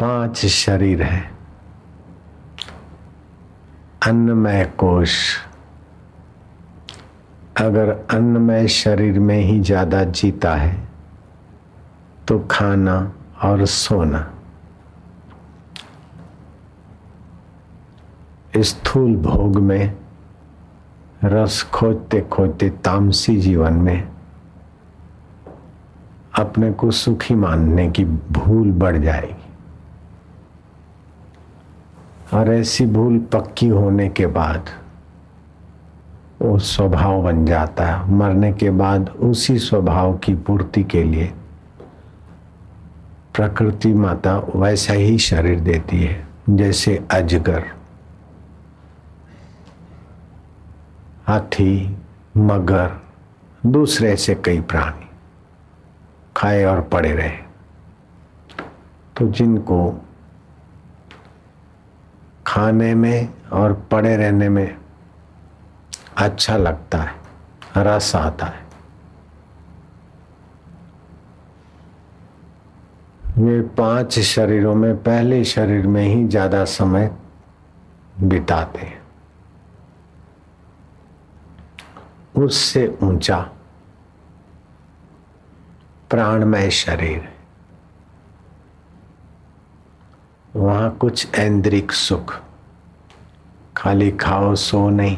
5 शरीर है। अन्नमय कोश, अगर अन्नमय शरीर में ही ज्यादा जीता है तो खाना और सोना, स्थूल भोग में रस खोजते खोजते तामसी जीवन में अपने को सुखी मानने की भूल बढ़ जाएगी और ऐसी भूल पक्की होने के बाद वो स्वभाव बन जाता है। मरने के बाद उसी स्वभाव की पूर्ति के लिए प्रकृति माता वैसा ही शरीर देती है, जैसे अजगर, हाथी, मगर, दूसरे से कई प्राणी खाए और पड़े रहे। तो जिनको खाने में और पड़े रहने में अच्छा लगता है, रस आता है, वे 5 शरीरों में पहले शरीर में ही ज्यादा समय बिताते हैं। उससे ऊंचा प्राणमय शरीर है। वहां कुछ ऐन्द्रिक सुख, खाली खाओ सो नहीं,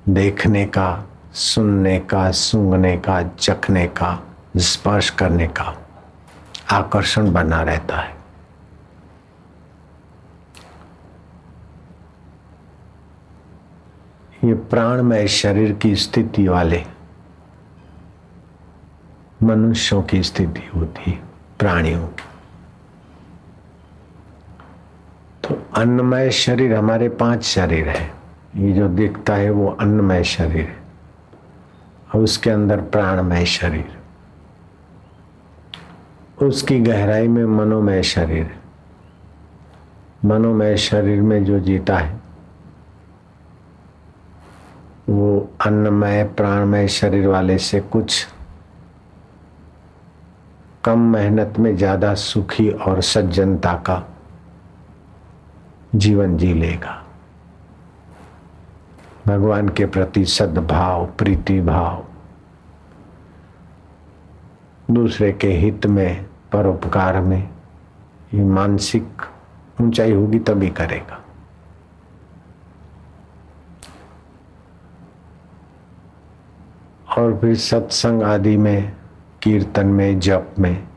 देखने का, सुनने का, सूंघने का, चखने का, स्पर्श करने का आकर्षण बना रहता है। ये प्राणमय शरीर की स्थिति वाले मनुष्यों की स्थिति होती है, प्राणियों की। तो अन्नमय शरीर हमारे 5 शरीर है। ये जो दिखता है वो अन्नमय शरीर है और उसके अंदर प्राणमय शरीर, उसकी गहराई में मनोमय शरीर है। मनोमय शरीर में जो जीता है वो अन्नमय प्राणमय शरीर वाले से कुछ कम मेहनत में ज्यादा सुखी और सज्जनता का जीवन जी लेगा। भगवान के प्रति सद्भाव, प्रीति भाव, दूसरे के हित में, परोपकार में, ये मानसिक ऊंचाई होगी तभी करेगा। और फिर सत्संग आदि में, कीर्तन में, जप में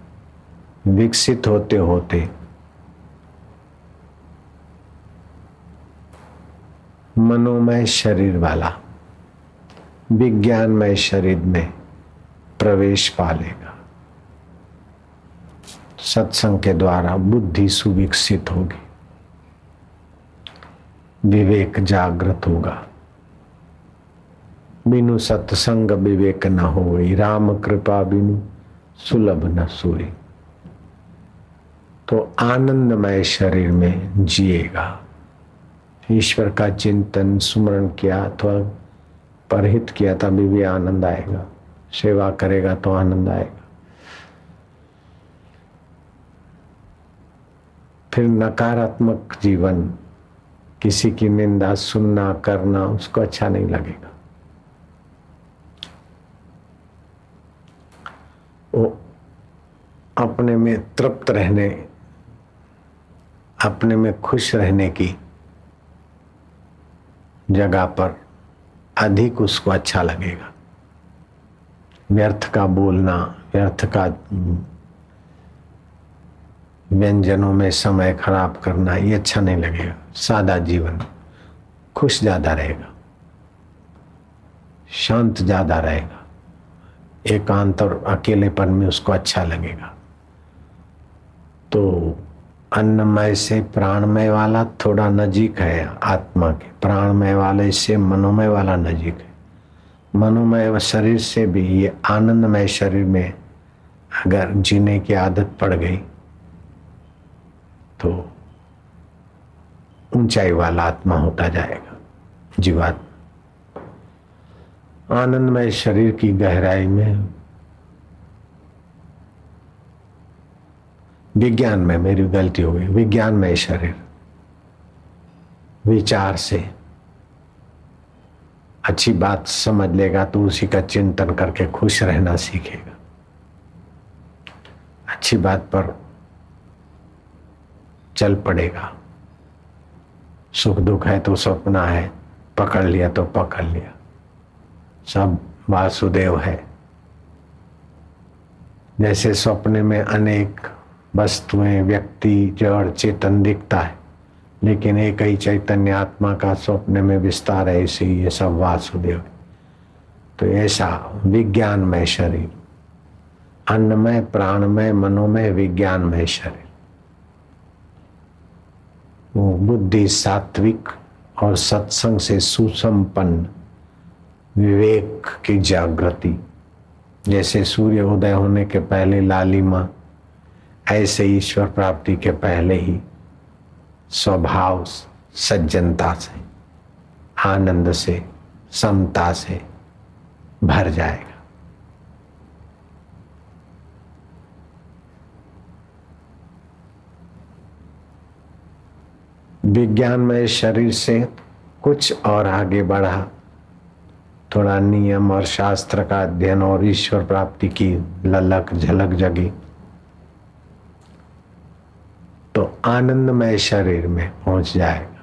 विकसित होते होते मनोमय शरीर वाला विज्ञानमय शरीर में प्रवेश पा लेगा। सत्संग के द्वारा बुद्धि सुविकसित होगी, विवेक जागृत होगा। बिनु सत्संग विवेक न होई, राम कृपा बिनु सुलभ न सोई। तो आनंदमय शरीर में जिएगा। ईश्वर का चिंतन सुमरण किया अथवा परहित किया तभी भी आनंद आएगा, सेवा करेगा तो आनंद आएगा। फिर नकारात्मक जीवन, किसी की निंदा सुनना करना उसको अच्छा नहीं लगेगा। वो अपने में तृप्त रहने, अपने में खुश रहने की जगह पर अधिक उसको अच्छा लगेगा। व्यर्थ का बोलना, व्यर्थ का व्यंजनों में समय खराब करना ये अच्छा नहीं लगेगा। सादा जीवन, खुश ज्यादा रहेगा, शांत ज्यादा रहेगा, एकांत और अकेलेपन में उसको अच्छा लगेगा। तो अन्नमय से प्राणमय वाला थोड़ा नजीक है आत्मा के, प्राणमय वाले से मनोमय वाला नजीक है। मनोमय शरीर से भी ये आनंदमय शरीर में अगर जीने की आदत पड़ गई तो ऊंचाई वाला आत्मा होता जाएगा जीवात्मा। आनंदमय शरीर की गहराई में विज्ञान में, मेरी गलती हो गई, विज्ञान में शरीर विचार से अच्छी बात समझ लेगा तो उसी का चिंतन करके खुश रहना सीखेगा। अच्छी बात पर चल पड़ेगा। सुख दुख है तो सपना है, पकड़ लिया तो पकड़ लिया, सब वासुदेव है। जैसे सपने में अनेक वस्तुएं, व्यक्ति, जड़, चेतन दिखता है, लेकिन एक ही चैतन्य आत्मा का स्वप्न में विस्तार है, इसे ये सब वासुदेव है। तो ऐसा विज्ञानमय शरीर, अन्नमय, प्राणमय, मनोमय, विज्ञानमय शरीर, वो बुद्धि सात्विक और सत्संग से सुसंपन्न, विवेक की जागृति। जैसे सूर्य उदय होने के पहले लालिमा, ऐसे ईश्वर प्राप्ति के पहले ही स्वभाव सज्जनता से, आनंद से, समता से भर जाएगा। विज्ञानमय शरीर से कुछ और आगे बढ़ा, थोड़ा नियम और शास्त्र का अध्ययन और ईश्वर प्राप्ति की ललक झलक जगी तो आनंदमय शरीर में पहुंच जाएगा।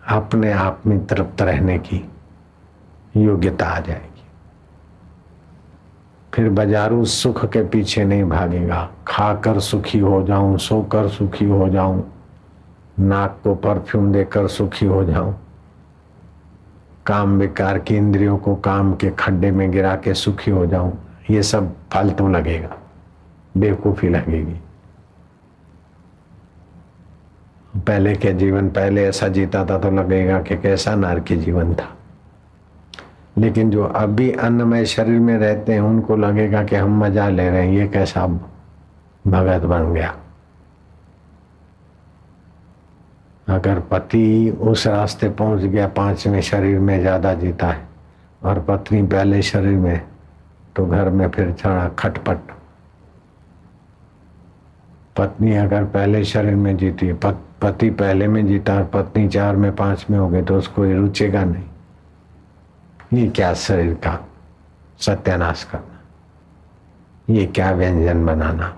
अपने आप में तृप्त रहने की योग्यता आ जाएगी। फिर बाजारू सुख के पीछे नहीं भागेगा। खाकर सुखी हो जाऊं, सोकर सुखी हो जाऊं, नाक को परफ्यूम देकर सुखी हो जाऊं, काम विकार की इंद्रियों को काम के खड्डे में गिरा के सुखी हो जाऊं, ये सब फालतू लगेगा, बेवकूफी लगेगी। पहले के जीवन, पहले ऐसा जीता था तो लगेगा कि कैसा नारकी जीवन था। लेकिन जो अभी अन्नमय शरीर में रहते हैं उनको लगेगा कि हम मजा ले रहे हैं, ये कैसा भगत बन गया। अगर पति उस रास्ते पहुंच गया, पांचवें शरीर में ज्यादा जीता है, और पत्नी पहले शरीर में, तो घर में फिर छड़ा खटपट। पत्नी अगर पहले शरीर में जीती, पति पहले में जीता और पत्नी 4 में 5 में हो गई तो उसको ये रुचेगा नहीं। ये क्या शरीर का सत्यानाश करना, ये क्या व्यंजन बनाना।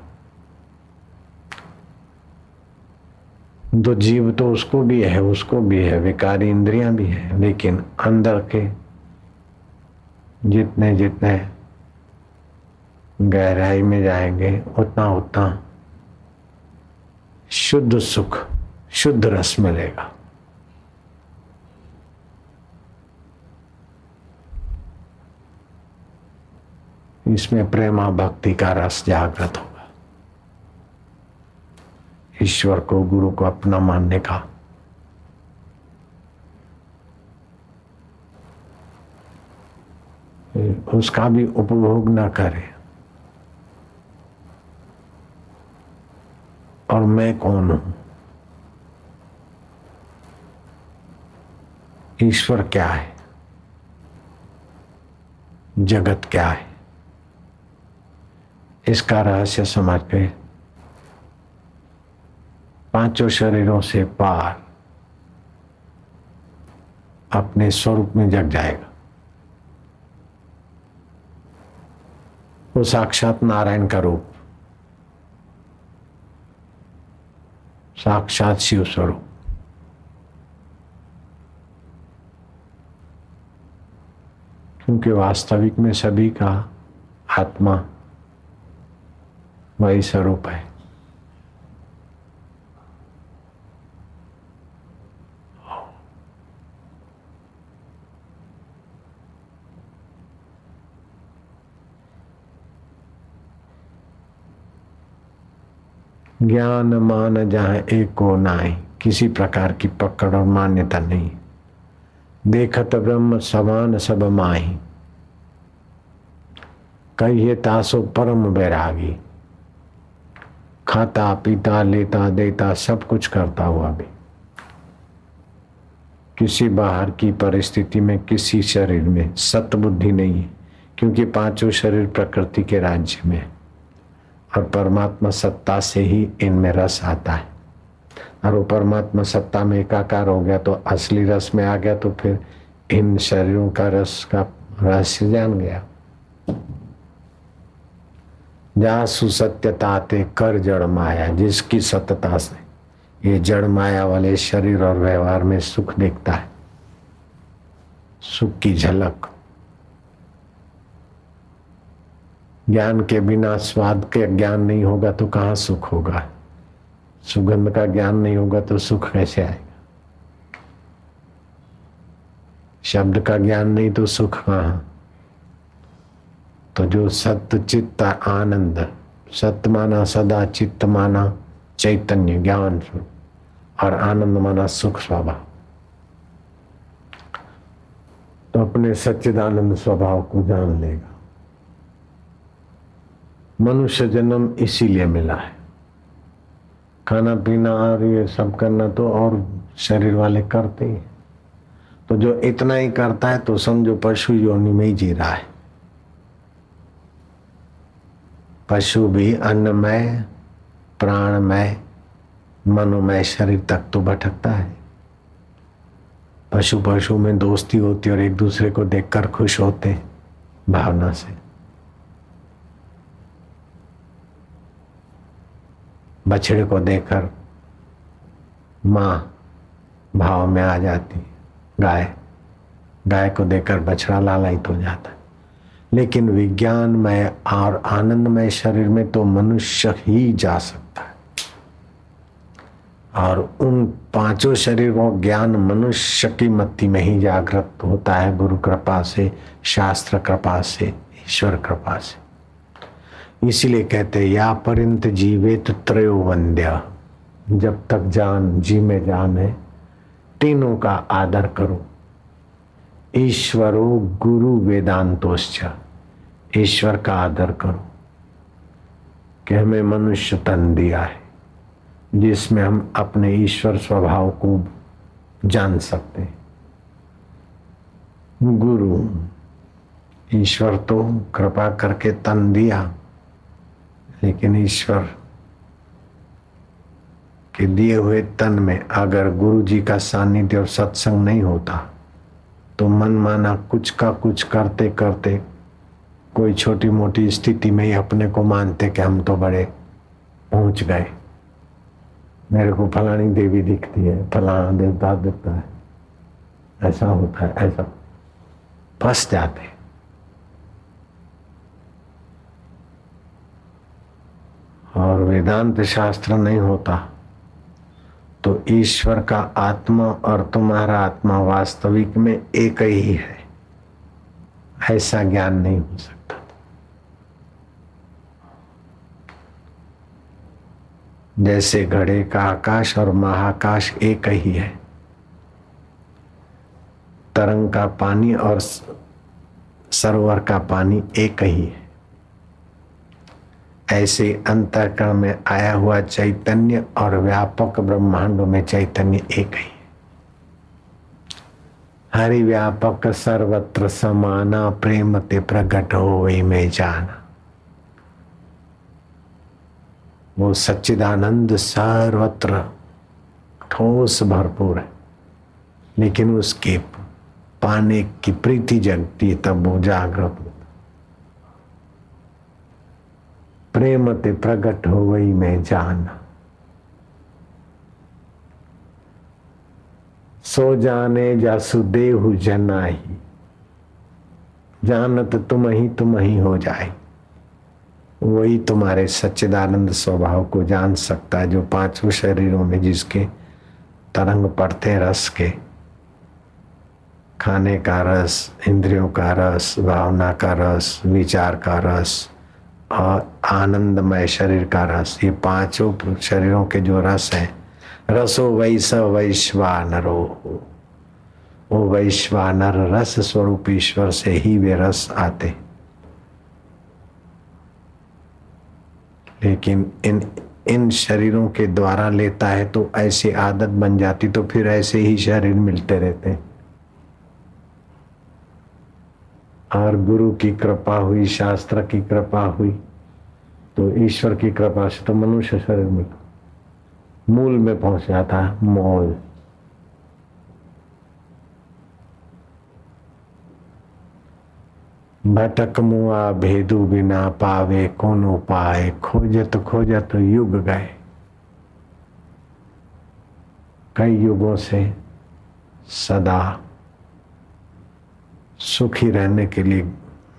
तो जीव तो उसको भी है, उसको भी है, विकारी इंद्रियां भी है, लेकिन अंदर के जितने जितने गहराई में जाएंगे उतना उतना शुद्ध सुख, शुद्ध रस मिलेगा। इसमें प्रेमा भक्ति का रस जागृत होगा। ईश्वर को, गुरु को अपना मानने का उसका भी उपभोग न करे। और मैं कौन हूं, ईश्वर क्या है, जगत क्या है, इसका रहस्य समझ के पांचों शरीरों से पार अपने स्वरूप में जग जाएगा। वो साक्षात नारायण का रूप, साक्षात शिव स्वरूप। क्योंकि वास्तविक में सभी का आत्मा वही स्वरूप है। ज्ञान मान जहाँ एको नाई, किसी प्रकार की पकड़ और मान्यता नहीं। देखत ब्रह्म समान सब माही, कहिए तासो परम बैरागी। खाता पीता लेता देता सब कुछ करता हुआ भी किसी बाहर की परिस्थिति में, किसी शरीर में सतबुद्धि नहीं है क्योंकि पांचों शरीर प्रकृति के राज्य में और परमात्मा सत्ता से ही इनमें रस आता है। और वो परमात्मा सत्ता में एकाकार हो गया तो असली रस में आ गया, तो फिर इन शरीरों का रस का रहस्य जान गया। जहाँ सुसत्यता ते कर जड़ माया, जिसकी सत्यता से ये जड़ माया वाले शरीर और व्यवहार में सुख दिखता है, सुख की झलक। ज्ञान के बिना स्वाद के ज्ञान नहीं होगा तो कहाँ सुख होगा, सुगंध का ज्ञान नहीं होगा तो सुख कैसे आएगा, शब्द का ज्ञान नहीं तो सुख कहाँ। तो जो सत्य चित्त आनंद, सत्य माना सदा, चित्त माना चैतन्य ज्ञान और आनंद माना सुख स्वभाव, तो अपने सच्चिदानंद स्वभाव को जान लेगा। मनुष्य जन्म इसीलिए मिला है। खाना पीना और ये सब करना तो और शरीर वाले करते ही, तो जो इतना ही करता है तो समझो पशु योनि में ही जी रहा है। पशु भी अन्नमय, प्राणमय, मनोमय शरीर तक तो भटकता है। पशु पशु में दोस्ती होती और एक दूसरे को देखकर खुश होते भावना से। बछड़े को देखकर मां भाव में आ जाती, गाय को देखकर बछड़ा लालायित हो जाता है। लेकिन विज्ञानमय और आनंदमय शरीर में तो मनुष्य ही जा सकता है। और उन पांचों शरीरों ज्ञान मनुष्य की मति में ही जागृत होता है, गुरु कृपा से, शास्त्र कृपा से, ईश्वर कृपा से। इसीलिए कहते या परिंत जीवेत त्रयो वंद्य, जब तक जान जी में जान है तीनों का आदर करो। ईश्वरो गुरु वेदांतोश्च, ईश्वर का आदर करो कि हमें मनुष्य तन दिया है जिसमें हम अपने ईश्वर स्वभाव को जान सकते हैं। गुरु ईश्वर तो कृपा करके तन दिया, लेकिन ईश्वर के दिए हुए तन में अगर गुरु जी का सानिध्य और सत्संग नहीं होता तो मन माना कुछ का कुछ करते करते कोई छोटी मोटी स्थिति में ही अपने को मानते कि हम तो बड़े पहुंच गए, मेरे को फलानी देवी दिखती है, फलाना देवता दिखता है, ऐसा होता है, ऐसा फंस जाते। और वेदांत शास्त्र नहीं होता तो ईश्वर का आत्मा और तुम्हारा आत्मा वास्तविक में एक ही है, ऐसा ज्ञान नहीं हो सकता। जैसे घड़े का आकाश और महाकाश एक ही है, तरंग का पानी और सरोवर का पानी एक ही है, ऐसे अंतःकरण में आया हुआ चैतन्य और व्यापक ब्रह्मांडों में चैतन्य एक ही है। हरि व्यापक सर्वत्र समाना, प्रेम ते प्रकट होई में जाना। वो सच्चिदानंद सर्वत्र ठोस भरपूर है, लेकिन उसके पाने की प्रीति जगती तब वो जागृत होता। प्रेम ते प्रकट होई में जाना, सो जाने जासु देहु जनाही, जानत तुम ही हो जाए। वही तुम्हारे सच्चिदानंद स्वभाव को जान सकता है जो पांचों शरीरों में जिसके तरंग पड़ते रस के, खाने का रस, इंद्रियों का रस, भावना का रस, विचार का रस और आनंदमय शरीर का रस, ये पांचों शरीरों के जो रस है, रसो वैस वैश्वानरो, वो वैश्वानर रस स्वरूप ईश्वर से ही वे रस आते। लेकिन इन शरीरों के द्वारा लेता है तो ऐसी आदत बन जाती, तो फिर ऐसे ही शरीर मिलते रहते और और गुरु की कृपा हुई, शास्त्र की कृपा हुई, तो ईश्वर की कृपा से तो मनुष्य शरीर में मूल में पहुंच जाता है। मौज भटक मुआ भेदु बिना पावे कौन उपाय, खोजत खोजत युग गए। कई युगों से सदा सुखी रहने के लिए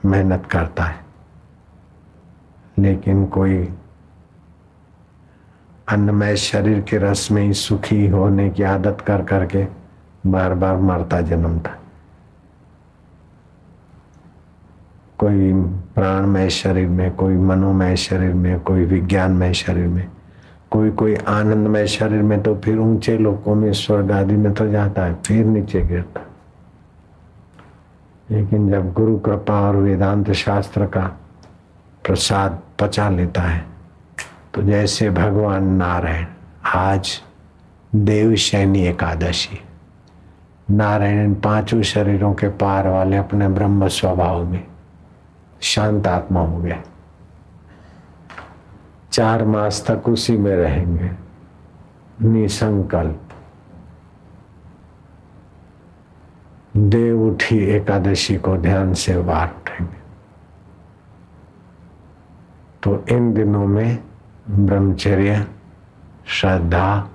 मेहनत करता है, लेकिन कोई अन्नमय शरीर के रस में ही सुखी होने की आदत कर करके बार बार मरता जन्मता। कोई प्राणमय शरीर में, कोई मनोमय शरीर में, कोई विज्ञानमय शरीर में, कोई आनंदमय शरीर में, तो फिर ऊंचे लोकों में स्वर्ग आदि में तो जाता है, फिर नीचे गिरता। लेकिन जब गुरु कृपा और वेदांत शास्त्र का प्रसाद पचा लेता है, तो जैसे भगवान नारायण, आज देवशैनी एकादशी, नारायण पांचों शरीरों के पार वाले अपने ब्रह्म स्वभाव में शांत आत्मा हो गया। 4 मास तक उसी में रहेंगे, निसंकल्प। देव उठी एकादशी को ध्यान से बार उठेंगे। तो इन दिनों में ब्रह्मचर्य, श्रद्धा,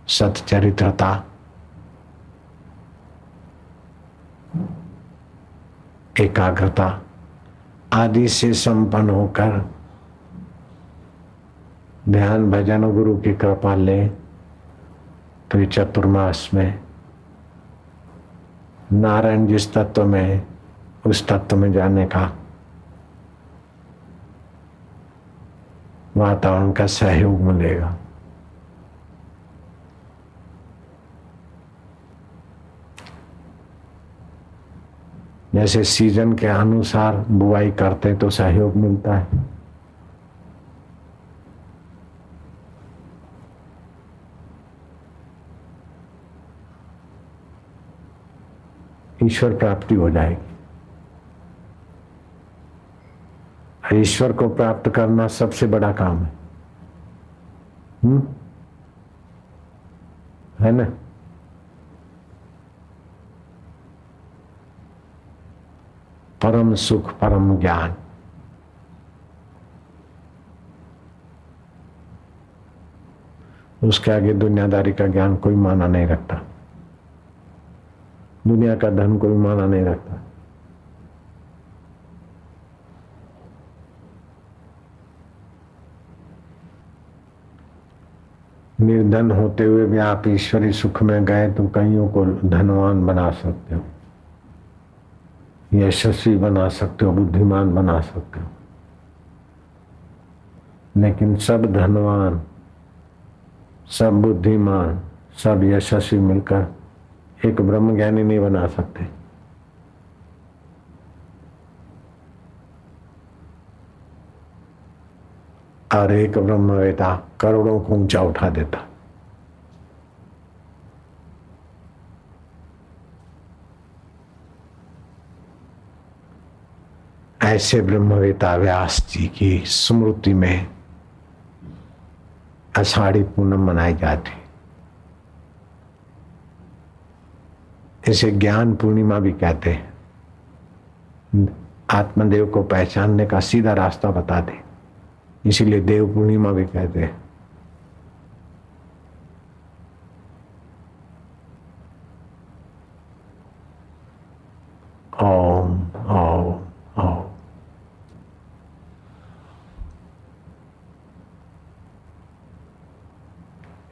सच्चरित्रता, एकाग्रता आदि से संपन्न होकर ध्यान, भजन और गुरु की कृपा ले, तो ये चतुर्मास में नारायण जिस तत्व में, उस तत्व में जाने का वातावरण का सहयोग मिलेगा। जैसे सीजन के अनुसार बुआई करते तो सहयोग मिलता है। ईश्वर प्राप्ति हो जाएगी। ईश्वर को प्राप्त करना सबसे बड़ा काम है ना? परम सुख, परम ज्ञान, उसके आगे दुनियादारी का ज्ञान कोई माना नहीं रखता, दुनिया का धन कोई माना नहीं रखता। निर्धन होते हुए भी आप ईश्वरी सुख में गए तो कईयों को धनवान बना सकते हो, यशस्वी बना सकते हो, बुद्धिमान बना सकते हो। लेकिन सब धनवान, सब बुद्धिमान, सब यशस्वी मिलकर एक ब्रह्मज्ञानी नहीं बना सकते। और एक ब्रह्मवेता करोड़ों को ऊंचा उठा देता। ऐसे ब्रह्मवेता व्यास जी की स्मृति में आषाढ़ी पूनम मनाई जाती। इसे ज्ञान पूर्णिमा भी कहते हैं। आत्मदेव को पहचानने का सीधा रास्ता बता दे, इसीलिए देव पूर्णिमा भी कहते हैं। ओम ओम ओम।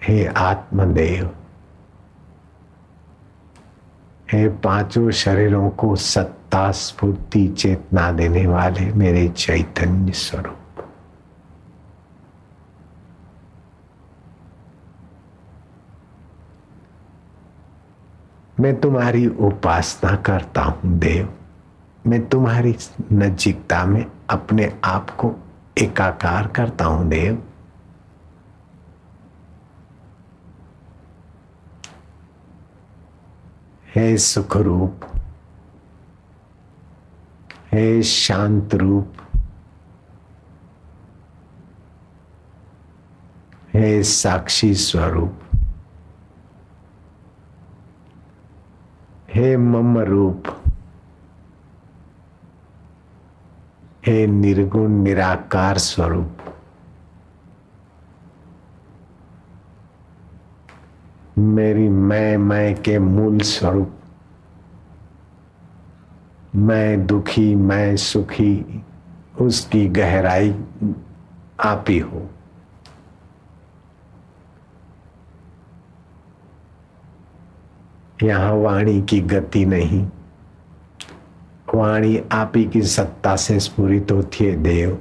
हे आत्मदेव, हे पांचों शरीरों को सत्ता, स्फूर्ति, चेतना देने वाले मेरे चैतन्य स्वरूप, मैं तुम्हारी उपासना करता हूं देव। मैं तुम्हारी नजीकता में अपने आप को एकाकार करता हूं देव। हे सुखरूप, हे शांत रूप, हे साक्षी स्वरूप, हे मम रूप, हे निर्गुण निराकार स्वरूप, मेरी मैं के मूल स्वरूप, मैं दुखी मैं सुखी उसकी गहराई आप ही हो। यहाँ वाणी की गति नहीं, वाणी आप ही की सत्ता से स्फुरित होती है देव।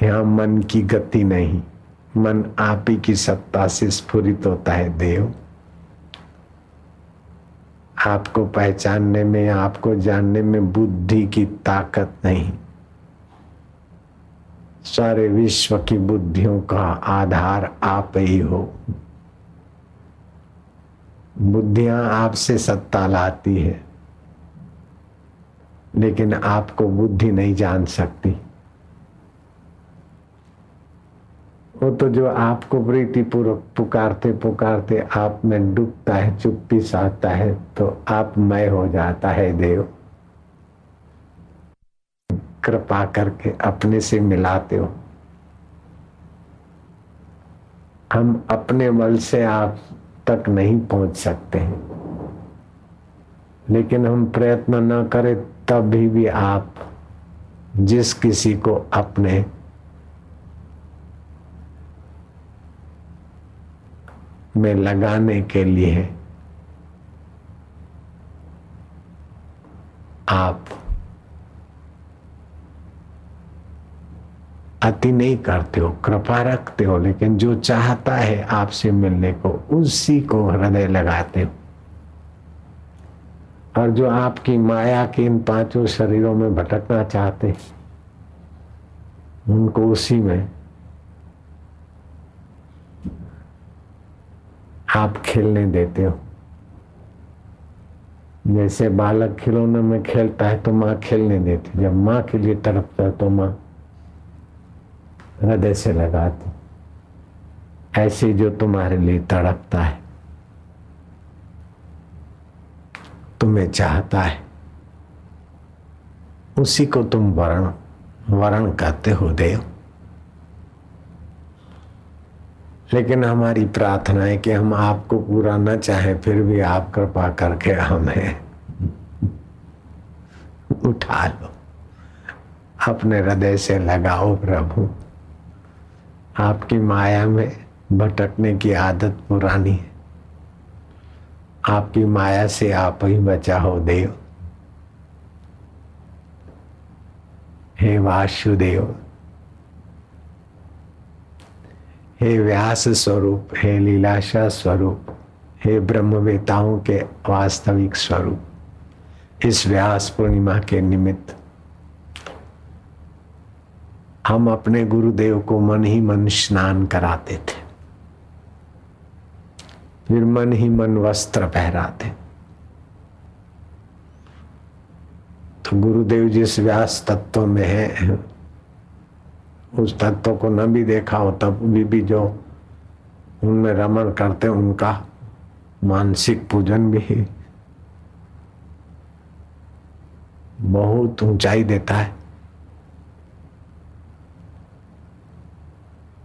यहाँ मन की गति नहीं, मन आप ही की सत्ता से स्फुरित होता है देव। आपको पहचानने में, आपको जानने में बुद्धि की ताकत नहीं, सारे विश्व की बुद्धियों का आधार आप ही हो। बुद्धियां आपसे सत्ता लाती है, लेकिन आपको बुद्धि नहीं जान सकती। वो तो जो आपको प्रीतिपूर्वक पुकारते पुकारते आप में डूबता है, चुप्पी साधता है, तो आप मय हो जाता है देव। कृपा करके अपने से मिलाते हो। हम अपने बल से आप तक नहीं पहुंच सकते हैं, लेकिन हम प्रयत्न न करें तभी भी आप जिस किसी को अपने में लगाने के लिए आप अति नहीं करते हो, कृपा रखते हो, लेकिन जो चाहता है आपसे मिलने को उसी को हृदय लगाते हो। और जो आपकी माया के इन पांचों शरीरों में भटकना चाहते हैं, उनको उसी में आप खेलने देते हो। जैसे बालक खिलौने में खेलता है तो माँ खेलने देती, जब माँ के लिए तड़पता है तो माँ हृदय से लगाती। ऐसे जो तुम्हारे लिए तड़पता है, तुम्हें चाहता है, उसी को तुम वर्ण करते हो देव। लेकिन हमारी प्रार्थना है कि हम आपको पूरा न चाहें, फिर भी आप कृपा करके हमें उठा लो, अपने हृदय से लगाओ प्रभु। आपकी माया में भटकने की आदत पुरानी है, आपकी माया से आप ही बचाओ देव। हे वासुदेव, हे व्यास स्वरूप, हे लीलाशा स्वरूप, हे ब्रह्मवेताओं के वास्तविक स्वरूप, इस व्यास पूर्णिमा के निमित्त हम अपने गुरुदेव को मन ही मन स्नान कराते थे, फिर मन ही मन वस्त्र पहराते। तो गुरुदेव जिस व्यास तत्व में है, उस तत्व को न भी देखा हो तब भी जो उनमें रमण करते, उनका मानसिक पूजन भी बहुत ऊंचाई देता है।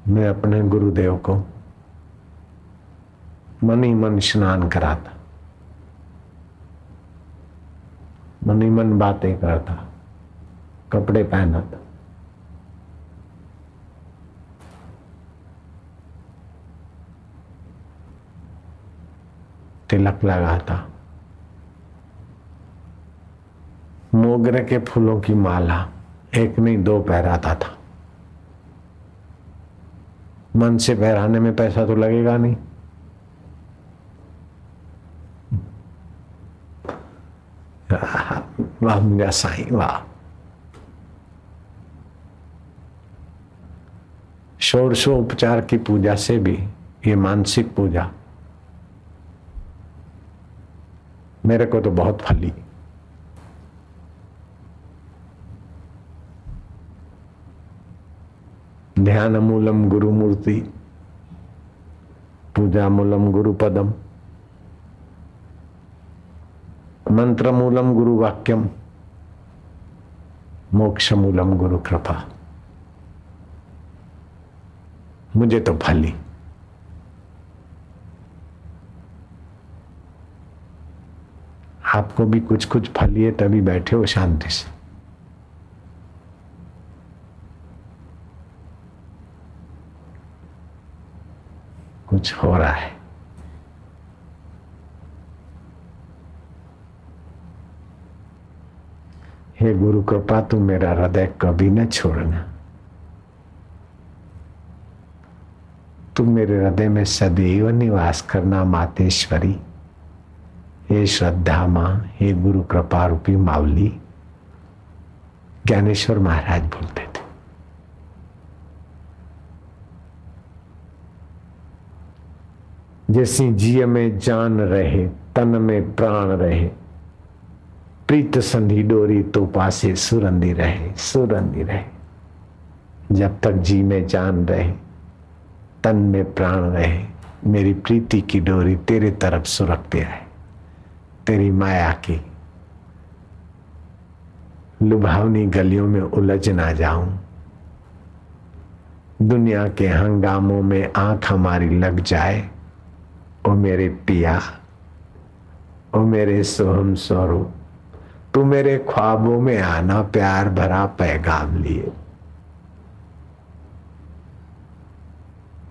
मैं अपने गुरुदेव को मन ही मन स्नान कराता, मन ही मन बातें करता, कपड़े पहनाता, तिलक लगाता, मोगरे के फूलों की माला एक नहीं दो पहराता था। मन से पहराने में पैसा तो लगेगा नहीं, वाह मेरा साईं वाह। षोडशोपचार की पूजा से भी ये मानसिक पूजा मेरे को तो बहुत फली। ध्यान मूलम गुरु मूर्ति, पूजा मूलम गुरु पदम, मंत्र मूलम गुरु वाक्यम, मोक्ष मूलम गुरु कृपा। मुझे तो फली, आपको भी कुछ कुछ फलिए तभी बैठे हो शांति से। कुछ हो रहा है। हे गुरु कृपा, तू मेरा हृदय कभी न छोड़ना। तू मेरे हृदय में सदैव निवास करना मातेश्वरी। हे श्रद्धा मां, हे गुरु कृपा रूपी मावली, ज्ञानेश्वर महाराज बोलते थे। जैसी जिय में जान रहे, तन में प्राण रहे, प्रीत संधि डोरी तो पासे सुरंदी रहे, सुरंदी रहे। जब तक जी में जान रहे, तन में प्राण रहे, मेरी प्रीति की डोरी तेरे तरफ सुरखते रहे। तेरी माया की लुभावनी गलियों में उलझ ना जाऊं। दुनिया के हंगामों में आंख हमारी लग जाए। ओ मेरे पिया, ओ मेरे सोहम स्वरूप, तू मेरे ख्वाबों में आना, प्यार भरा पैगाम लिए।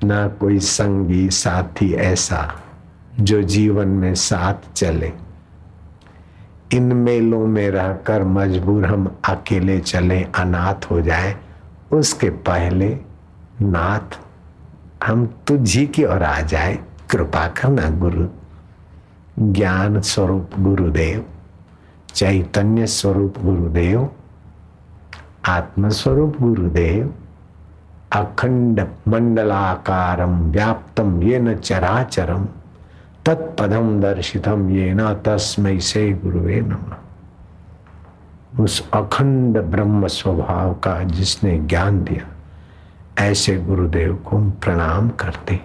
ना कोई संगी साथी ऐसा जो जीवन में साथ चले। इन मेलों में रहकर मजबूर हम अकेले चले, अनाथ हो जाए। उसके पहले नाथ हम तुझी की ओर आ जाए। कृपा करना गुरु। ज्ञान स्वरूप गुरुदेव, चैतन्य स्वरूप गुरुदेव, आत्म स्वरूप गुरुदेव, अखंड मंडलाकारम व्याप्तम येन चराचरम तत्पदम दर्शितम येन तस्मै से गुरुवे नमः। उस अखंड ब्रह्म स्वभाव का जिसने ज्ञान दिया, ऐसे गुरुदेव को हम प्रणाम करते।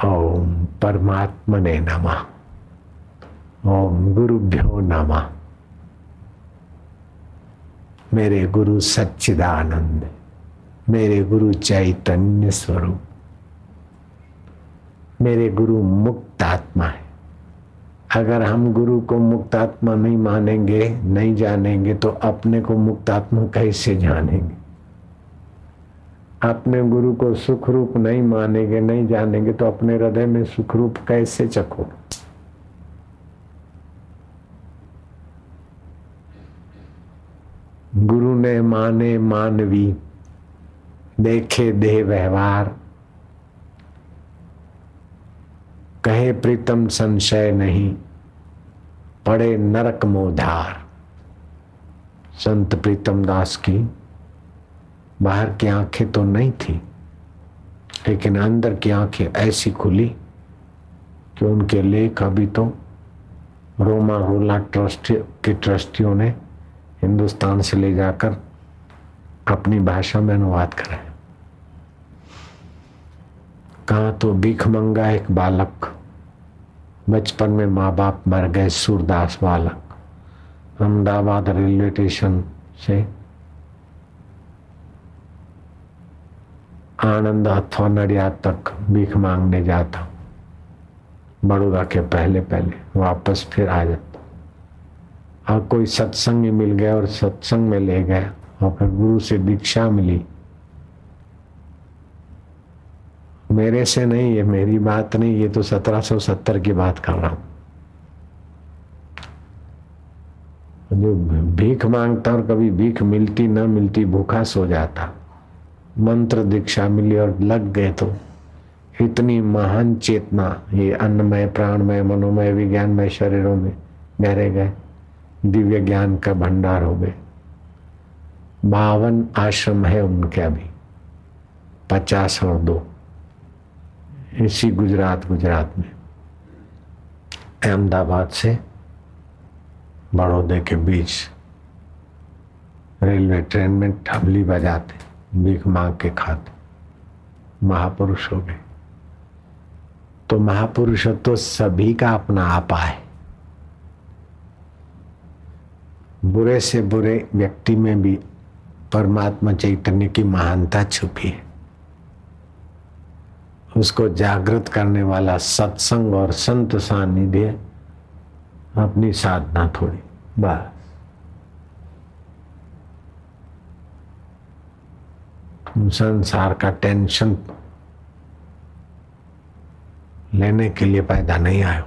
ओम परमात्मने नमः। ओम गुरुभ्यो नमः। मेरे गुरु सच्चिदानंद, मेरे गुरु चैतन्य स्वरूप, मेरे गुरु मुक्त आत्मा है। अगर हम गुरु को मुक्त आत्मा नहीं मानेंगे, नहीं जानेंगे, तो अपने को मुक्त आत्मा कैसे जानेंगे? अपने गुरु को सुख रूप नहीं मानेंगे, नहीं जानेंगे, तो अपने हृदय में सुख रूप कैसे चखोगे? गुरु ने माने मानवी, देखे देह व्यवहार, कहे प्रीतम संशय नहीं, पड़े नरक मोधार। संत प्रीतम दास की बाहर की आंखें तो नहीं थी, लेकिन अंदर की आंखें ऐसी खुली कि उनके लेख अभी तो रोमा रोला ट्रस्ट के ट्रस्टियों ने हिंदुस्तान से ले जाकर अपनी भाषा में अनुवाद कराए। कहा तो भीखमंगा एक बालक, बचपन में माँ बाप मर गए, सूरदास बालक, अहमदाबाद रेलवे स्टेशन से आनंद अथवा नडियाद तक भीख मांगने जाता, बड़ौदा के पहले पहले वापस फिर आ जाता। और कोई सत्संग मिल गया और सत्संग में ले गया और फिर गुरु से दीक्षा मिली। मेरे से नहीं, ये मेरी बात नहीं, ये तो 1770 की बात कर रहा हूं। जो भीख मांगता और कभी भीख मिलती न मिलती, भूखा सो जाता, मंत्र दीक्षा मिली और लग गए तो इतनी महान चेतना ये अन्नमय प्राणमय मनोमय विज्ञानमय शरीरों में गहरे गए, दिव्य ज्ञान का भंडार हो गए। 52 आश्रम है उनके अभी, 50 और 2 इसी गुजरात में। अहमदाबाद से बड़ौदे के बीच रेलवे ट्रेन में ठबली बजाते, भीख मांग के खाते, महापुरुष हो गए। तो महापुरुष तो सभी का अपना आपा है। बुरे से बुरे व्यक्ति में भी परमात्मा चैतन्य की महानता छुपी है। उसको जागृत करने वाला सत्संग और संत सानिध्य अपनी साधना थोड़ी, बस। तुम संसार का टेंशन लेने के लिए पैदा नहीं आए हो,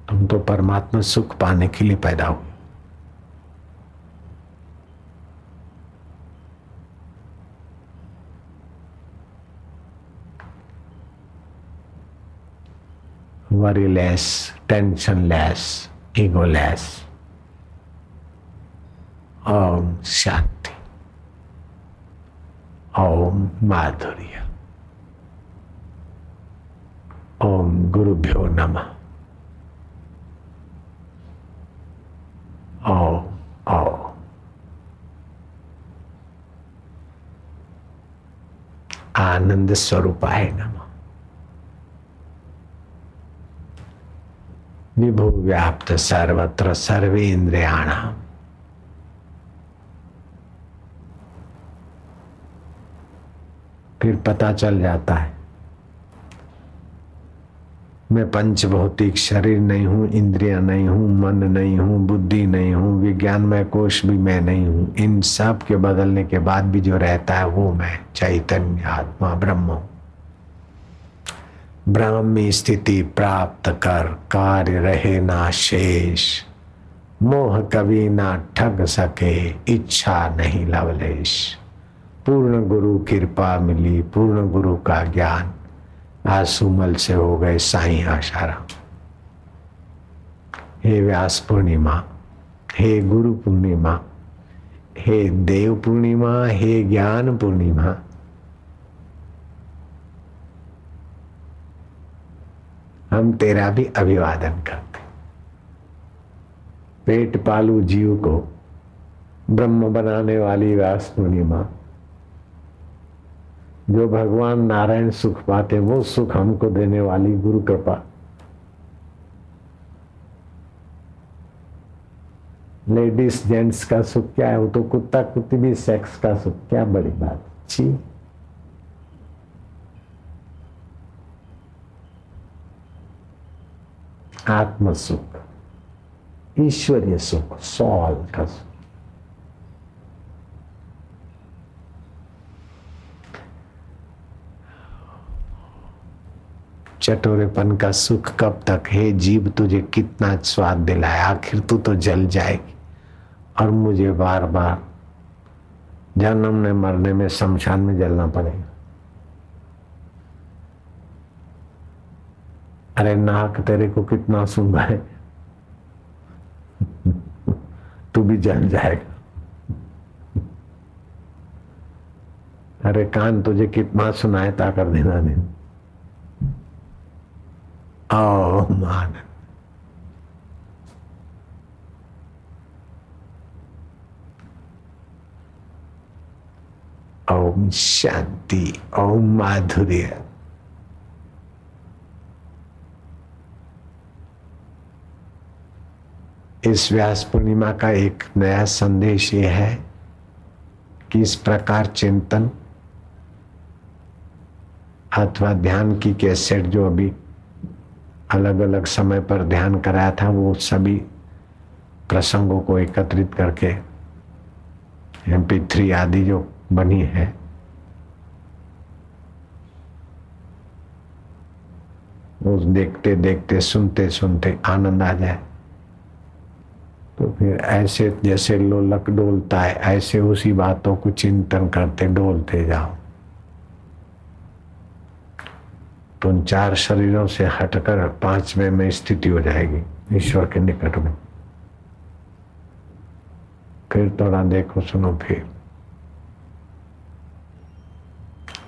तुम तो परमात्मा सुख पाने के लिए पैदा हो। worryless, tensionless, egoless. Om Shanti, ओम माधुर्य, ओम गुरुभ्यो नमः। ओम आनंद स्वरूपाय नमः। विभु व्याप्त सर्वत्र सर्वेन्द्रियाणाम। फिर पता चल जाता है मैं पंचभौतिक शरीर नहीं हूं, इंद्रियां नहीं हूं, मन नहीं हूं, बुद्धि नहीं हूं, विज्ञानमय कोश भी मैं नहीं हूं। इन सब के बदलने के बाद भी जो रहता है वो मैं चैतन्य आत्मा ब्रह्म हूं। ब्राह्मी स्थिति प्राप्त कर कार्य रहे ना शेष। मोह कभी ना ठग सके, इच्छा नहीं लवलेश। पूर्ण गुरु कृपा मिली, पूर्ण गुरु का ज्ञान, आसुमल से हो गए साईं आशाराम। हे व्यास पूर्णिमा, हे गुरु पूर्णिमा, हे देव पूर्णिमा, हे ज्ञान पूर्णिमा, हम तेरा भी अभिवादन करते। पेट पालू जीव को ब्रह्म बनाने वाली व्यास पूर्णिमा, जो भगवान नारायण सुख पाते वो सुख हमको देने वाली गुरु कृपा। लेडीज जेंट्स का सुख क्या है, वो तो कुत्ता कुत्ती भी सेक्स का सुख, क्या बड़ी बात। छी, आत्म सुख, ईश्वरीय सुख, सॉल का सुख। चटोरेपन का सुख कब तक है? जीव तुझे कितना स्वाद दिलाए, आखिर तू तो जल जाएगी और मुझे बार बार जन्मने मरने में शमशान में जलना पड़ेगा। अरे नाक तेरे को कितना सुंगा है, तू भी जल जाएगा। अरे कान तुझे कितना सुनाए कर देना दे। ओम आनंद, ओम शांति, ओम माधुर्य। इस व्यास पूर्णिमा का एक नया संदेश ये है कि इस प्रकार चिंतन अथवा ध्यान की कैसेट जो अभी अलग अलग समय पर ध्यान कराया था, वो सभी प्रसंगों को एकत्रित करके MP3 आदि जो बनी है, वो देखते देखते सुनते सुनते आनंद आ जाए तो फिर ऐसे जैसे लोलक डोलता है ऐसे उसी बातों को चिंतन करते डोलते जाओ। तो उन 4 शरीरों से हटकर 5वें में स्थिति हो जाएगी, ईश्वर के निकट में। फिर थोड़ा देखो सुनो, फिर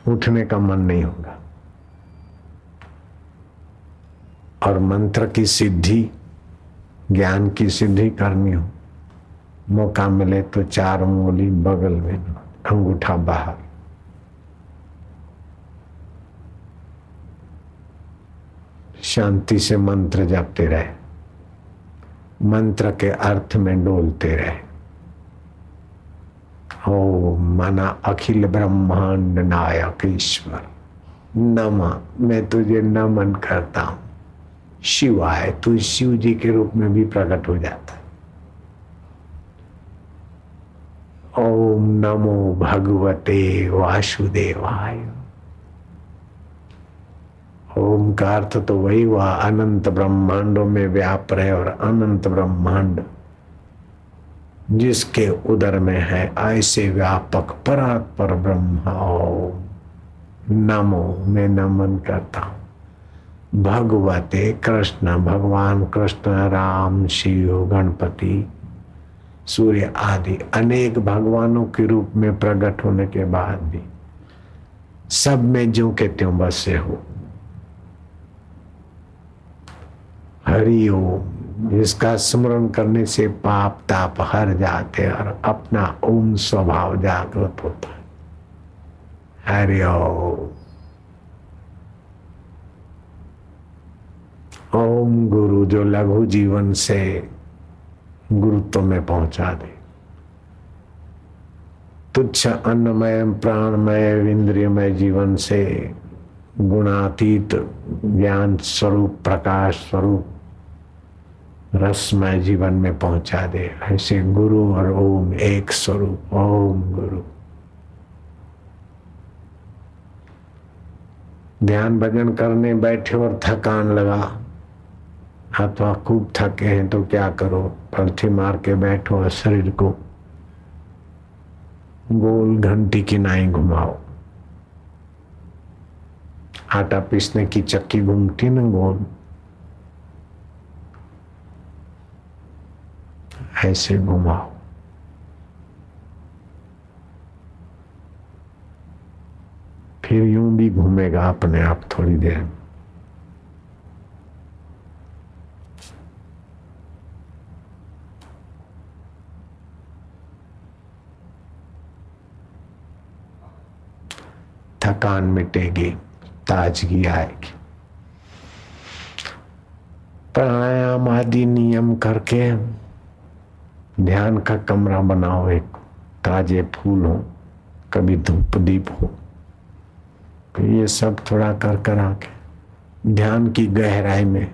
उठने का मन नहीं होगा और मंत्र की सिद्धि ज्ञान की सिद्धि करनी हो, मौका मिले तो 4 उंगली बगल में, अंगूठा बाहर। शांति से मंत्र जपते रहे, मंत्र के अर्थ में डोलते रहे। ओम मना अखिल ब्रह्मांड नायक ईश्वर नमः, मैं तुझे नमन करता हूं। शिवाय, तू शिव जी के रूप में भी प्रकट हो जाता है। ओम नमो भगवते वासुदेवाय। ओम का अर्थ तो वही हुआ, अनंत ब्रह्मांडों में व्याप रहे, और अनंत ब्रह्मांड जिसके उदर में है ऐसे व्यापक परात्पर ब्रह्म। ओम नमो, मैं नमन करता हूं भगवते कृष्ण, भगवान कृष्ण, राम, शिव, गणपति, सूर्य आदि अनेक भगवानों के रूप में प्रकट होने के बाद भी सब में ज्यों के त्यों बसे हो। हरि ओम, जिसका स्मरण करने से पाप ताप हर जाते और अपना ओम स्वभाव जागृत होता है। हरि ओम। ओम गुरु जो लघु जीवन से गुरुत्व में पहुंचा दे, तुच्छ अन्नमय प्राणमय इंद्रियमय जीवन से गुणातीत ज्ञान स्वरूप प्रकाश स्वरूप रसमय जीवन में पहुंचा दे। ऐसे गुरु और ओम एक स्वरूप। ओम गुरु। ध्यान भजन करने बैठे और थकान लगा, अथवा खूब थके हैं तो क्या करो, पलथी मार के बैठो और शरीर को गोल घंटी की नाई घुमाओ। आटा पीसने की चक्की घूमती न गोल, ऐसे घुमाओ। फिर यूं भी घूमेगा अपने आप थोड़ी देर में। थकान मिटेगी, ताजगी आएगी। प्राणायाम आदि नियम करके ध्यान का कमरा बनाओ, एक ताजे फूल हो, कभी धूप दीप हो, ये सब थोड़ा कर कर आके ध्यान की गहराई में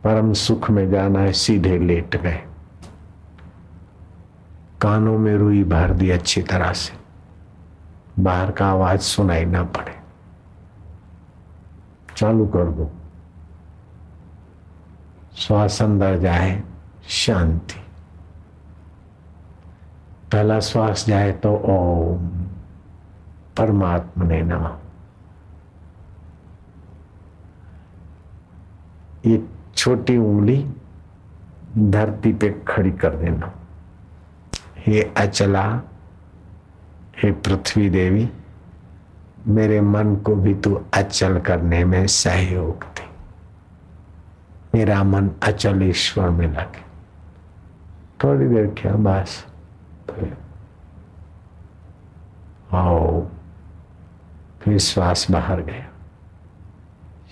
परम सुख में जाना है। सीधे लेट गए, कानों में रुई भर दी अच्छी तरह से, बाहर का आवाज सुनाई ना पड़े। चालू कर दो, श्वास अंदर जाए, शांति। पहला श्वास जाए तो ओम परमात्मने नमः। ये छोटी उंगली धरती पे खड़ी कर देना। हे अचला, हे पृथ्वी देवी, मेरे मन को भी तू अचल करने में सहयोग दे। मेरा मन अचल ईश्वर में लगे। थोड़ी देर क्या, बस। आओ, फिर श्वास बाहर गया,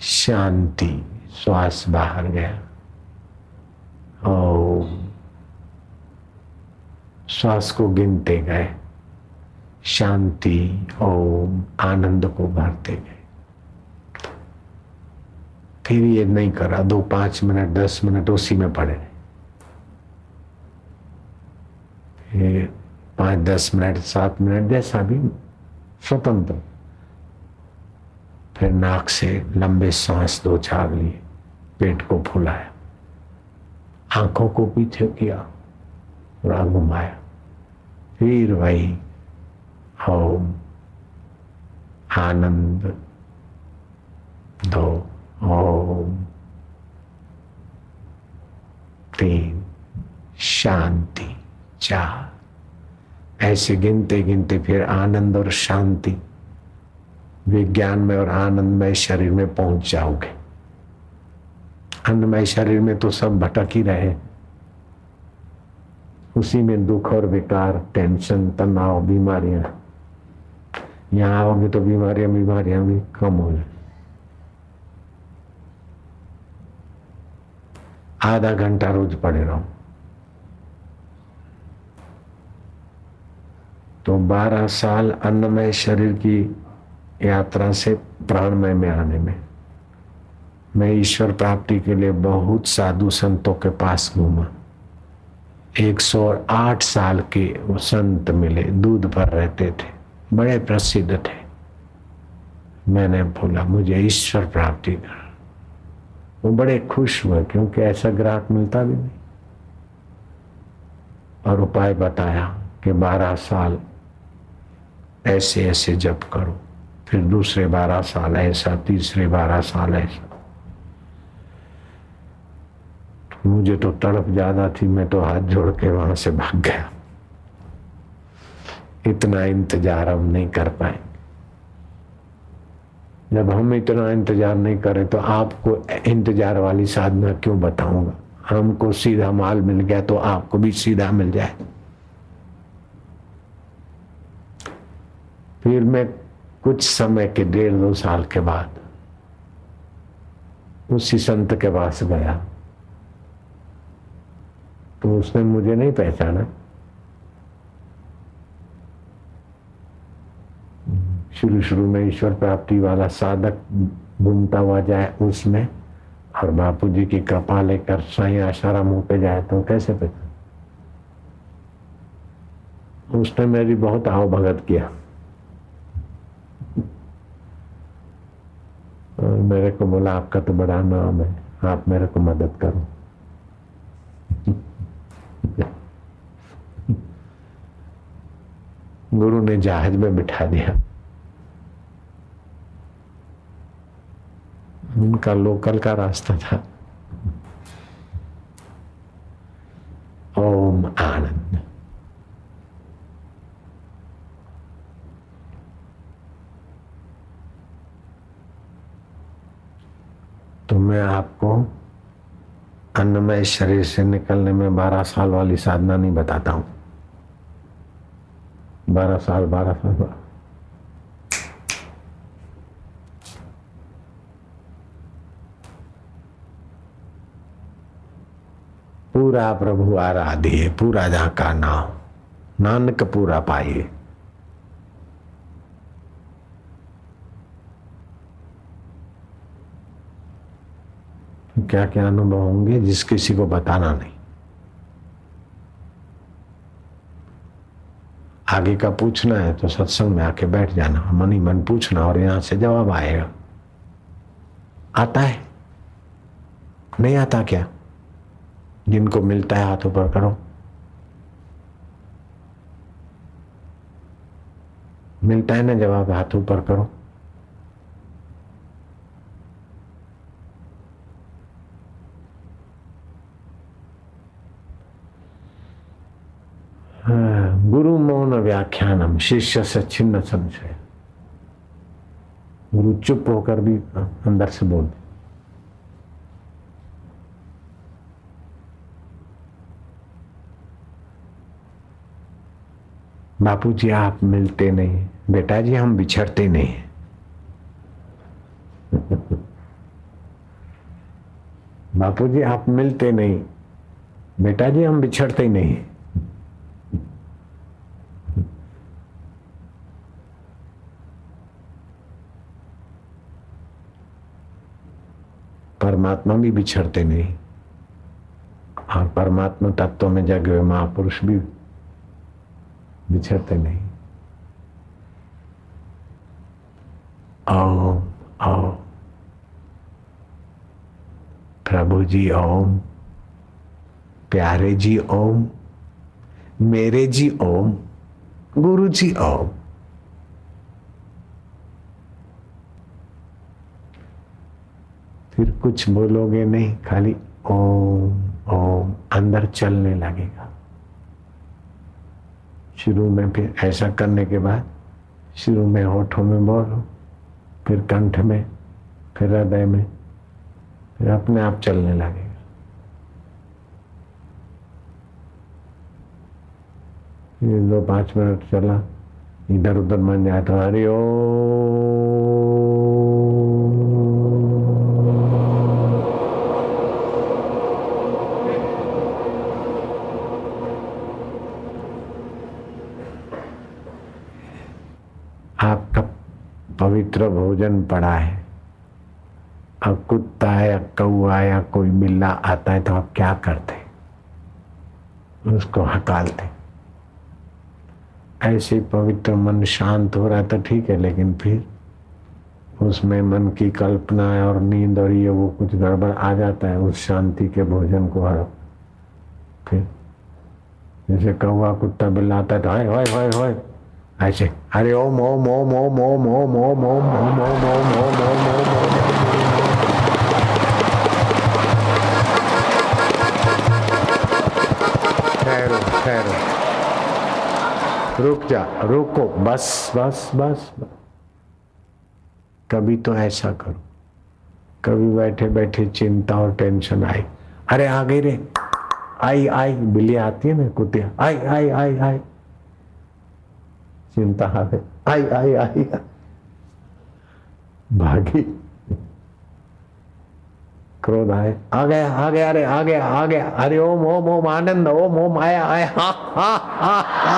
शांति। श्वास बाहर गया, ओम। श्वास को गिनते गए, शांति, ओम। आनंद को भरते गए। फिर ये नहीं करा, 2, 5 मिनट 10 मिनट उसी में पड़े, 5, 10 मिनट 7 मिनट जैसा भी स्वतंत्र। फिर नाक से लंबे सांस 2 4 लिए, पेट को फुलाया, आंखों को पीछे किया, थोड़ा घुमाया, फिर वही ओम। आनंद 2, ओम 3, शांति 4। ऐसे गिनते गिनते फिर आनंद और शांति, विज्ञान में और आनंदमय शरीर में पहुंच जाओगे। अन्नमय शरीर में तो सब भटक ही रहे, उसी में दुख और विकार, टेंशन, तनाव, बीमारियां। यहाँ आओगे तो बीमारियां भी कम हो जाए। आधा घंटा रोज पड़े रहो तो 12 साल अन्नमय शरीर की यात्रा से प्राणमय में आने में मैं ईश्वर प्राप्ति के लिए बहुत साधु संतों के पास घूमा। 108 साल के वो संत मिले, दूध पर रहते थे, बड़े प्रसिद्ध थे। मैंने बोला मुझे ईश्वर प्राप्ति कर। वो बड़े खुश हुए क्योंकि ऐसा ग्राहक मिलता भी नहीं। और उपाय बताया कि 12 साल ऐसे ऐसे जप करो, फिर दूसरे 12 साल ऐसा, तीसरे 12 साल ऐसा। मुझे तो तड़प ज्यादा थी, मैं तो हाथ जोड़ के वहां से भाग गया। इतना इंतजार हम नहीं कर पाए। जब हम इतना इंतजार नहीं करें तो आपको इंतजार वाली साधना क्यों बताऊंगा। हमको सीधा माल मिल गया तो आपको भी सीधा मिल जाए। फिर मैं कुछ समय के 1.5-2 साल के बाद उसी संत के पास गया तो उसने मुझे नहीं पहचाना। शुरू में ईश्वर प्राप्ति वाला साधक घूमता हुआ जाए उसमें, और बापू जी की कृपा लेकर साईं आशाराम मुंह पे जाए तो कैसे पहचान। उसने मेरी बहुत आओ भगत किया और मेरे को बोला आपका तो बड़ा नाम है, आप मेरे को मदद करो। गुरु ने जहाज में बिठा दिया। उनका लोकल का रास्ता था। ओम आनंद। तो मैं आपको अन्नमय शरीर से निकलने में 12 साल वाली साधना नहीं बताता हूं। 12 साल पूरा प्रभु आराधिए, पूरा जहां का नाम, नानक पूरा पाइए। क्या क्या अनुभव होंगे जिस किसी को बताना नहीं। आगे का पूछना है तो सत्संग में आके बैठ जाना, मन ही मन पूछना और यहां से जवाब आएगा। आता है नहीं आता क्या? जिनको मिलता है हाथ ऊपर करो। मिलता है ना जवाब, हाथ ऊपर करो। गुरु मौन व्याख्यानम शिष्य से छिन्न संशय। गुरु चुप होकर भी अंदर से बोलते। बापू जी आप मिलते नहीं, बेटा जी हम बिछड़ते नहीं। बापू जी आप मिलते नहीं, बेटा जी हम बिछड़ते नहीं। परमात्मा भी बिछड़ते नहीं और परमात्मा तत्व में जगे हुए महापुरुष भी बिछड़ते नहीं। ओम ओम प्रभु जी ओम, प्यारे जी ओम, मेरे जी ओम, गुरु जी ओम। फिर कुछ बोलोगे नहीं, खाली ओम ओम अंदर चलने लगेगा। शुरू में फिर ऐसा करने के बाद शुरू में होठों में बोलो, फिर कंठ में, फिर हृदय में, फिर अपने आप चलने लगेगा। ये 2-5 मिनट चला, इधर उधर मन जाए तो हरि आपका पवित्र भोजन पड़ा है, अब कुत्ता या कौआ या कोई बिल्ला आता है तो आप क्या करते? उसको हकालते। ऐसे पवित्र मन शांत हो रहा है तो ठीक है, लेकिन फिर उसमें मन की कल्पना और नींद और ये वो कुछ गड़बड़ आ जाता है, उस शांति के भोजन को हड़प। फिर जैसे कौवा कुत्ता बिल्ला आता है तो हाय हाय हाय हाय ऐसे हरे ओम ओम ओम ओम ओम ओम ओम ओम ओम ओम ओम ओम ओम ओम। ठहरो ठहरो, रुक जा, रुको, बस बस बस। कभी तो ऐसा करो, कभी बैठे बैठे चिंता और टेंशन आई, अरे आ गई रे, आई आई, बिल्ली आती है ना कुतिया, आई आई आई आई, चिंता आ गई, आई आई आई, भागी। क्रोध आए, आ गया आ गया, अरे आ गया आ गया, अरे ओम ओम ओम आनंद, ओम ओम आया आया, हा हा हा हा।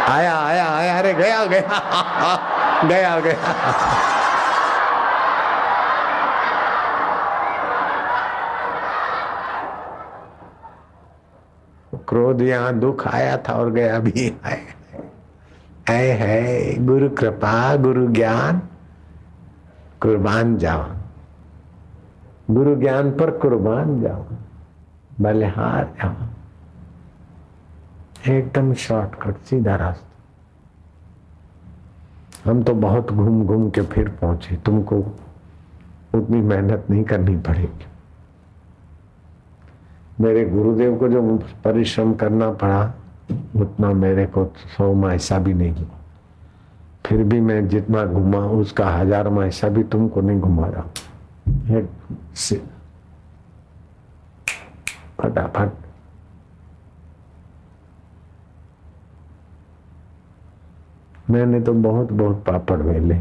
आया आया आया, अरे गया गया गया गया। क्रोध यहाँ दुख आया था और गया भी है गुरु कृपा गुरु ज्ञान, कुर्बान जाओ, गुरु ज्ञान पर कुर्बान जाओ, बलिहार जाओ, एकदम शॉर्टकट सीधा रास्ता। हम तो बहुत घूम घूम के फिर पहुंचे, तुमको उतनी मेहनत नहीं करनी पड़ेगी। मेरे गुरुदेव को जो परिश्रम करना पड़ा उतना मेरे को 100वां हिस्सा भी नहीं हुआ, फिर भी मैं जितना घुमा उसका 1000वां हिस्सा भी तुमको नहीं घुमा रहा। फटाफट मैंने तो बहुत बहुत पापड़ वेले।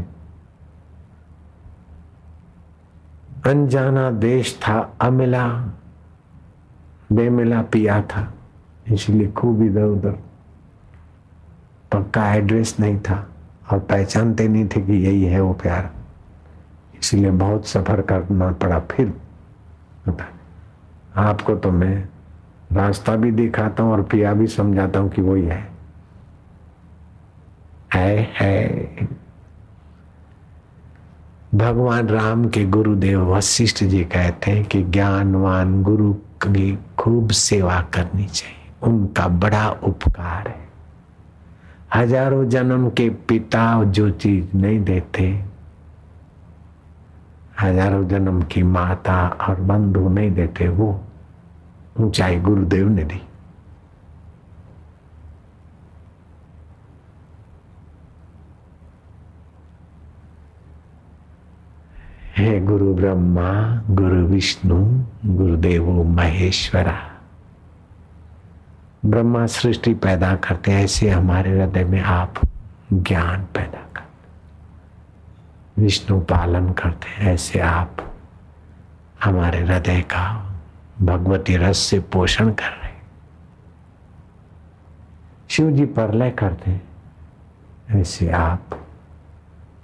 अनजाना देश था, अमिला बेमिला पिया था, इसलिए खूब इधर उधर, पक्का एड्रेस नहीं था और पहचानते नहीं थे कि यही है वो प्यार, इसलिए बहुत सफर करना पड़ा। फिर आपको तो मैं रास्ता भी दिखाता हूँ और पिया भी समझाता हूँ कि वही है। भगवान राम के गुरुदेव वशिष्ठ जी कहते हैं कि ज्ञानवान गुरु की खूब सेवा करनी चाहिए, उनका बड़ा उपकार है। हजारों जन्म के पिता जो चीज नहीं देते, हजारों जन्म की माता और बंधु नहीं देते, वो ऊंचाई गुरुदेव ने दी। हे गुरु ब्रह्मा गुरु विष्णु गुरुदेवो महेश्वरा। ब्रह्मा सृष्टि पैदा करते, ऐसे हमारे हृदय में आप ज्ञान पैदा करते। विष्णु पालन करते, ऐसे आप हमारे हृदय का भगवती रस से पोषण कर रहे। शिव जी प्रलय करते, ऐसे आप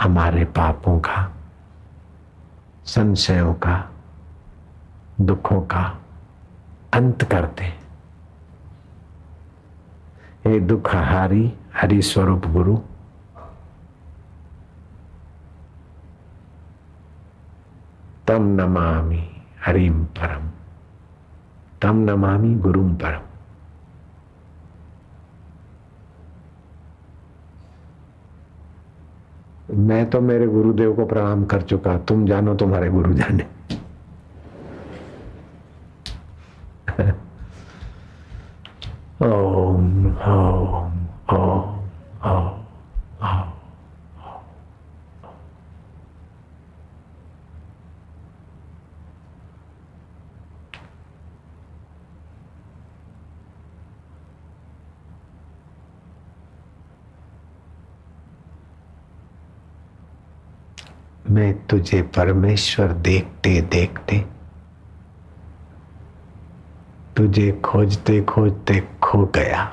हमारे पापों का, संशयों का, दुखों का अंत करते। हे दुखहारी हरि स्वरूप गुरु, तम नमामि हरिम परम, तम नमामि गुरुम परम। मैं तो मेरे गुरुदेव को प्रणाम कर चुका, तुम जानो तुम्हारे गुरु जाने। ओम ओम ओम ओम ओम मैं तुझे परमेश्वर देखते देखते, तुझे खोजते खोजते खो गया।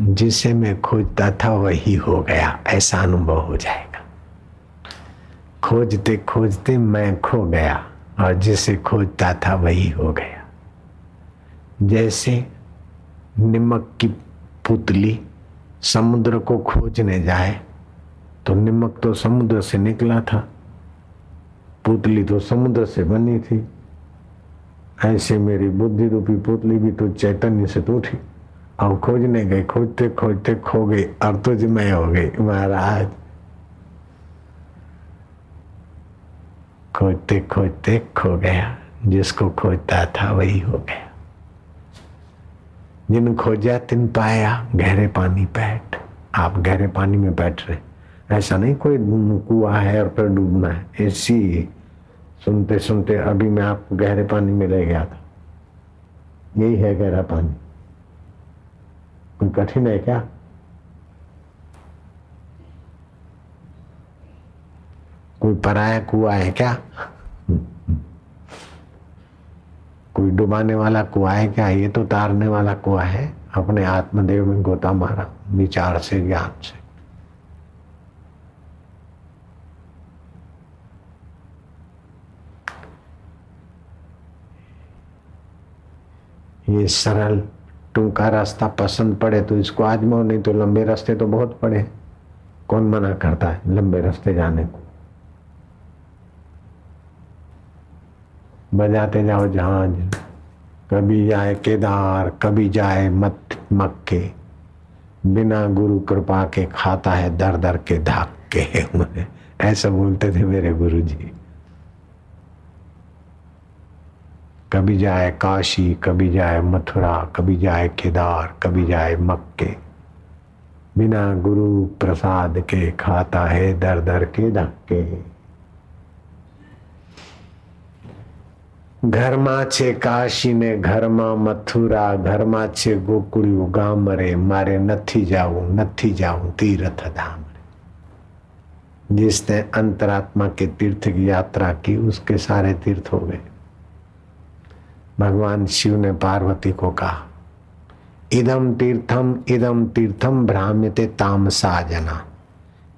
जिसे मैं खोजता था वही हो गया, ऐसा अनुभव हो जाएगा। खोजते खोजते मैं खो गया और जिसे खोजता था वही हो गया। जैसे नमक की पुतली समुद्र को खोजने जाए तो नमक तो समुद्र से निकला था, पुतली तो समुद्र से बनी थी। ऐसे मेरी बुद्धि रूपी पुतली भी तो चैतन्य से तो थी। अब खोजने गए, खोजते खोजते खो गई और तुझ में हो गई महाराज। खोजते खोजते खो गया, जिसको खोजता था वही हो गया। जिन खोजा तिन पाया, गहरे पानी बैठ। आप गहरे पानी में बैठ रहे, ऐसा नहीं कोई कुआं है और फिर डूबना है। ऐसी सुनते सुनते अभी मैं आपको गहरे पानी में ले गया था। यही है गहरा पानी, कोई कठिन है क्या? कोई पराया कुआं है क्या? कोई डुबाने वाला कुआं है क्या? ये तो तारने वाला कुआं है। अपने आत्मदेव में गोता मारा, विचार से, ज्ञान से। ये सरल टूंका रास्ता पसंद पड़े तो इसको आजमाओ, नहीं तो लंबे रास्ते तो बहुत पड़े। कौन मना करता है लंबे रास्ते जाने को? बजाते जाओ जहाज, कभी जाए केदार, कभी जाए मक्के। बिना गुरु कृपा के खाता है दर दर के धक्के। ऐसा बोलते थे मेरे गुरु जी। कभी जाए काशी, कभी जाए मथुरा, कभी जाए केदार, कभी जाए मक्के। बिना गुरु प्रसाद के खाता है दर दर के धक्के। घरमा छे काशी ने घरमा मथुरा, घरमा छे गोकुळियो गाम रे, मारे नथी जाऊं तीर्थ धाम रे। जिसने अंतरात्मा के तीर्थ की यात्रा की उसके सारे तीर्थ हो गए। भगवान शिव ने पार्वती को कहा, इदम तीर्थम भ्राम्यते तामसा जना।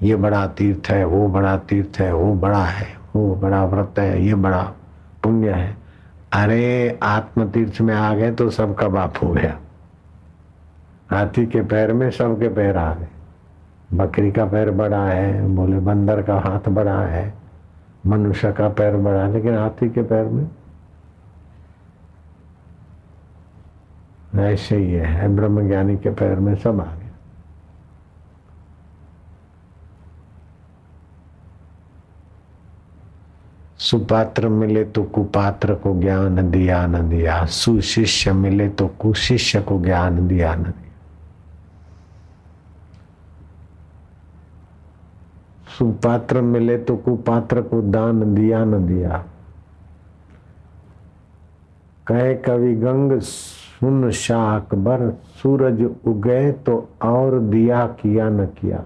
ये बड़ा तीर्थ है, वो बड़ा तीर्थ है, वो बड़ा है, वो बड़ा व्रत है, ये बड़ा पुण्य है। अरे आत्म तीर्थ में आ गए तो सबका बाप हो गया। हाथी के पैर में सबके पैर आ गए। बकरी का पैर बड़ा है, बोले बंदर का हाथ बड़ा है, मनुष्य का पैर बड़ा है, लेकिन हाथी के पैर में ऐसे ही है। ब्रह्मज्ञानी के पैर में सब आ गया। सुपात्र मिले तो कुपात्र को ज्ञान दिया न दिया, सुशिष्य मिले तो कुशिष्य को ज्ञान दिया न दिया। सुपात्र मिले तो कुपात्र को दान दिया न दिया। कहे कवि गंग सुन शाह अकबर, सूरज उगे तो और दिया किया न किया।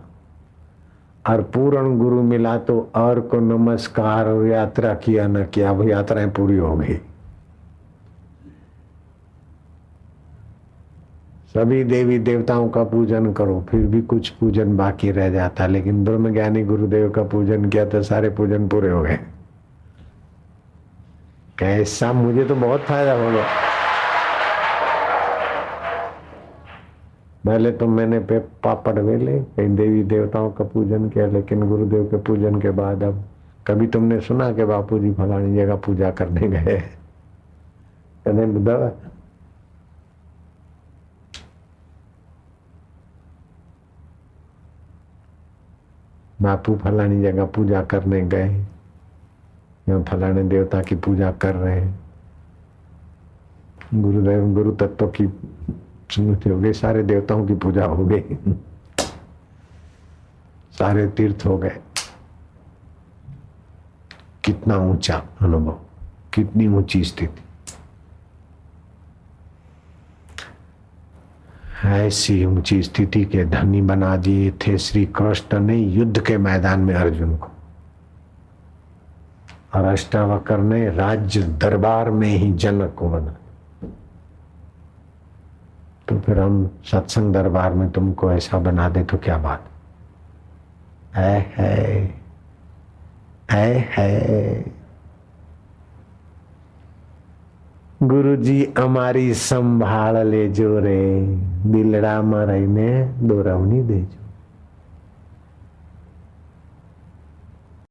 और पूर्ण गुरु मिला तो और को नमस्कार और यात्रा किया न किया। वो यात्राएं पूरी हो गई। सभी देवी देवताओं का पूजन करो, फिर भी कुछ पूजन बाकी रह जाता, लेकिन ब्रह्मज्ञानी गुरुदेव का पूजन किया तो सारे पूजन पूरे हो गए। कैसा, मुझे तो बहुत फायदा हो गया। पहले तो मैंने पे पापड़ वेले, कई देवी देवताओं का पूजन किया, लेकिन गुरुदेव के पूजन के बाद अब कभी तुमने सुना कि बापूजी फलानी जगह पूजा करने गए? कदे बुधा बापू फलानी जगह पूजा करने गए या फलाने देवता की पूजा कर रहे हैं। गुरुदेव गुरु तत्व की स्मृति हो गई, सारे देवताओं की पूजा हो गई, सारे तीर्थ हो गए। कितना ऊंचा अनुभव, कितनी ऊंची स्थिति। ऐसी ऊंची स्थिति के धनी बना दिए थे श्री कृष्ण ने युद्ध के मैदान में अर्जुन को। और अष्टावक्र ने राज्य दरबार में ही जनक को बना। तो फिर हम सत्संग दरबार में तुमको ऐसा बना दे तो क्या बात है। गुरुजी અમારી સંભાળ લેજો રે, દિલડામાં રહીને દોરવણી દેજો।